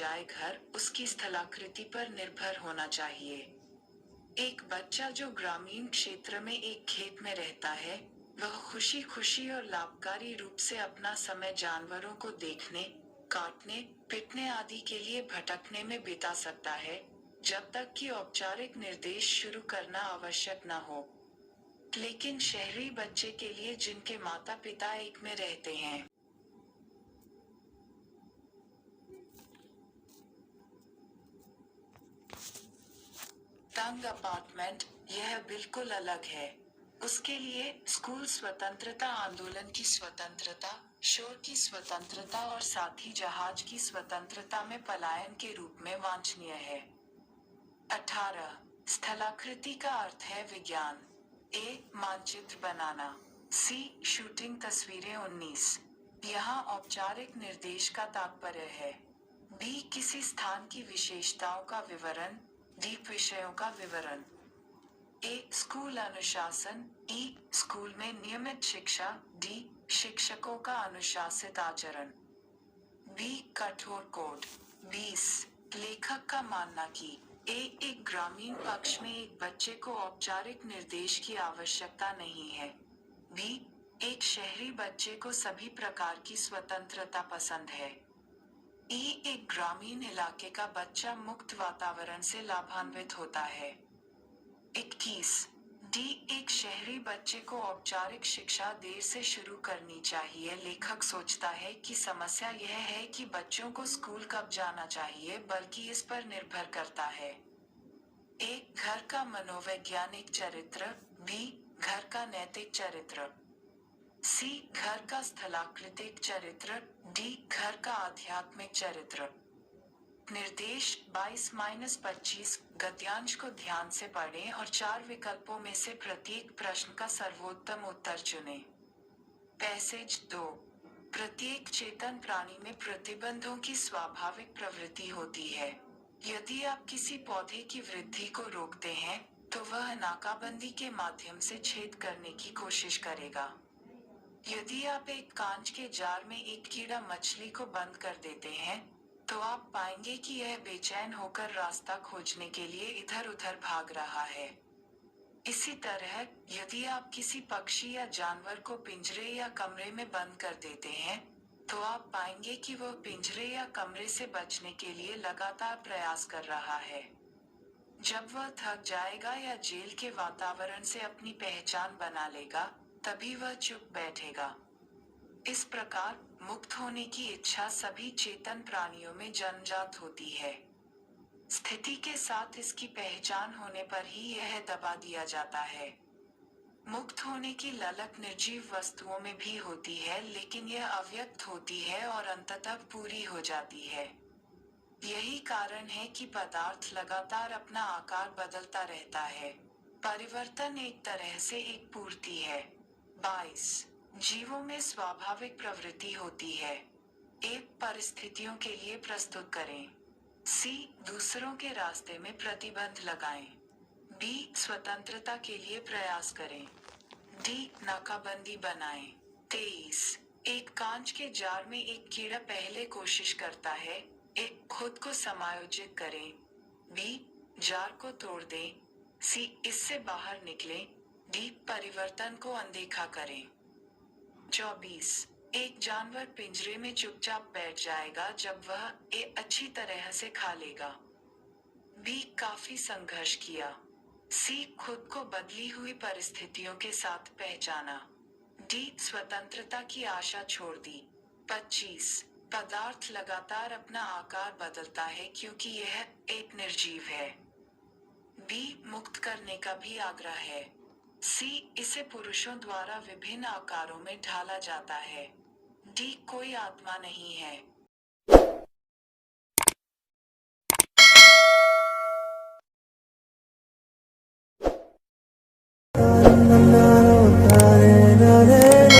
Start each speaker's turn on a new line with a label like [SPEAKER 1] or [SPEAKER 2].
[SPEAKER 1] बजाय घर उसकी स्थलाकृति पर निर्भर होना चाहिए। एक बच्चा जो ग्रामीण क्षेत्र में एक खेत में रहता है, वह खुशी खुशी और लाभकारी रूप से अपना समय जानवरों को देखने, काटने, पिटने आदि के लिए भटकने में बिता सकता है, जब तक कि औपचारिक निर्देश शुरू करना आवश्यक न हो। लेकिन शहरी बच्चे के लिए जिनके माता पिता एक में रहते हैं, तंग अपार्टमेंट, यह बिल्कुल अलग है। उसके लिए स्कूल स्वतंत्रता, आंदोलन की स्वतंत्रता, शोर की स्वतंत्रता और साथ ही जहाज की स्वतंत्रता में पलायन के रूप में वांछनीय है। 18 स्थलाकृति का अर्थ है विज्ञान। ए मानचित्र बनाना। सी शूटिंग तस्वीरें। 19 यहाँ औपचारिक निर्देश का तात्पर्य है। बी किसी स्थान की विशेषताओं का विवरण। डी विषयों का विवरण। ए स्कूल अनुशासन। ई स्कूल में नियमित शिक्षा। डी शिक्षकों का अनुशासित आचरण। बी कठोर कोड। 20 लेखक का मानना कि ए एक ग्रामीण पक्ष में एक बच्चे को औपचारिक निर्देश की आवश्यकता नहीं है। बी एक शहरी बच्चे को सभी प्रकार की स्वतंत्रता पसंद है। ई एक ग्रामीण इलाके का बच्चा मुक्त वातावरण से लाभान्वित होता है। 21 डी एक शहरी बच्चे को औपचारिक शिक्षा देर से शुरू करनी चाहिए। लेखक सोचता है कि समस्या यह है कि बच्चों को स्कूल कब जाना चाहिए, बल्कि इस पर निर्भर करता है। एक घर का मनोवैज्ञानिक चरित्र। बी घर का नैतिक चरित्र। सी घर का स्थलाकृतिक चरित्र। डी घर का आध्यात्मिक चरित्र। निर्देश 22-25 गद्यांश को ध्यान से पढ़ें और 4 विकल्पों में से प्रत्येक प्रश्न का सर्वोत्तम उत्तर चुनें। पैसेज 2 प्रत्येक चेतन प्राणी में प्रतिबंधों की स्वाभाविक प्रवृत्ति होती है। यदि आप किसी पौधे की वृद्धि को रोकते हैं, तो वह नाकाबंदी के माध्यम से छेद करने की कोशिश करेगा। यदि आप एक कांच के जार में एक कीड़ा मछली को बंद कर देते हैं, तो आप पाएंगे कि यह बेचैन होकर रास्ता खोजने के लिए इधर-उधर भाग रहा है। इसी तरह, यदि आप किसी पक्षी या जानवर को पिंजरे या कमरे में बंद कर देते हैं, तो आप पाएंगे कि वह पिंजरे या कमरे से बचने के लिए लगातार प्रयास कर रहा है। जब वह थक जाएगा या जेल के वातावरण से अपनी पहचान बना लेगा, तभी वह चुप बैठेगा। इस प्रकार, मुक्त होने की इच्छा सभी चेतन प्राणियों में जन्मजात होती है। स्थिति के साथ इसकी पहचान होने पर ही यह दबा दिया जाता है। मुक्त होने की ललक निर्जीव वस्तुओं में भी होती है, लेकिन यह अव्यक्त होती है और अंततः पूरी हो जाती है। यही कारण है कि पदार्थ लगातार अपना आकार बदलता रहता है। परिवर्तन एक तरह से एक पूर्ति है। 22 जीवों में स्वाभाविक प्रवृत्ति होती है। एक परिस्थितियों के लिए प्रस्तुत करें। सी दूसरों के रास्ते में प्रतिबंध लगाएं। बी स्वतंत्रता के लिए प्रयास करें। डी नाकाबंदी बनाएं। 23 एक कांच के जार में एक कीड़ा पहले कोशिश करता है। एक खुद को समायोजित करें। बी जार को तोड़ दें। सी इससे बाहर निकलें। डी परिवर्तन को अनदेखा करें। 24 एक जानवर पिंजरे में चुपचाप बैठ जाएगा जब वह ए अच्छी तरह से खा लेगा। बी काफी संघर्ष किया। सी खुद को बदली हुई परिस्थितियों के साथ पहचाना। डी स्वतंत्रता की आशा छोड़ दी। 25 पदार्थ लगातार अपना आकार बदलता है क्योंकि यह एक निर्जीव है। बी मुक्त करने का भी आग्रह है। सी इसे पुरुषों द्वारा विभिन्न आकारों में ढाला जाता है। डी कोई आत्मा नहीं है।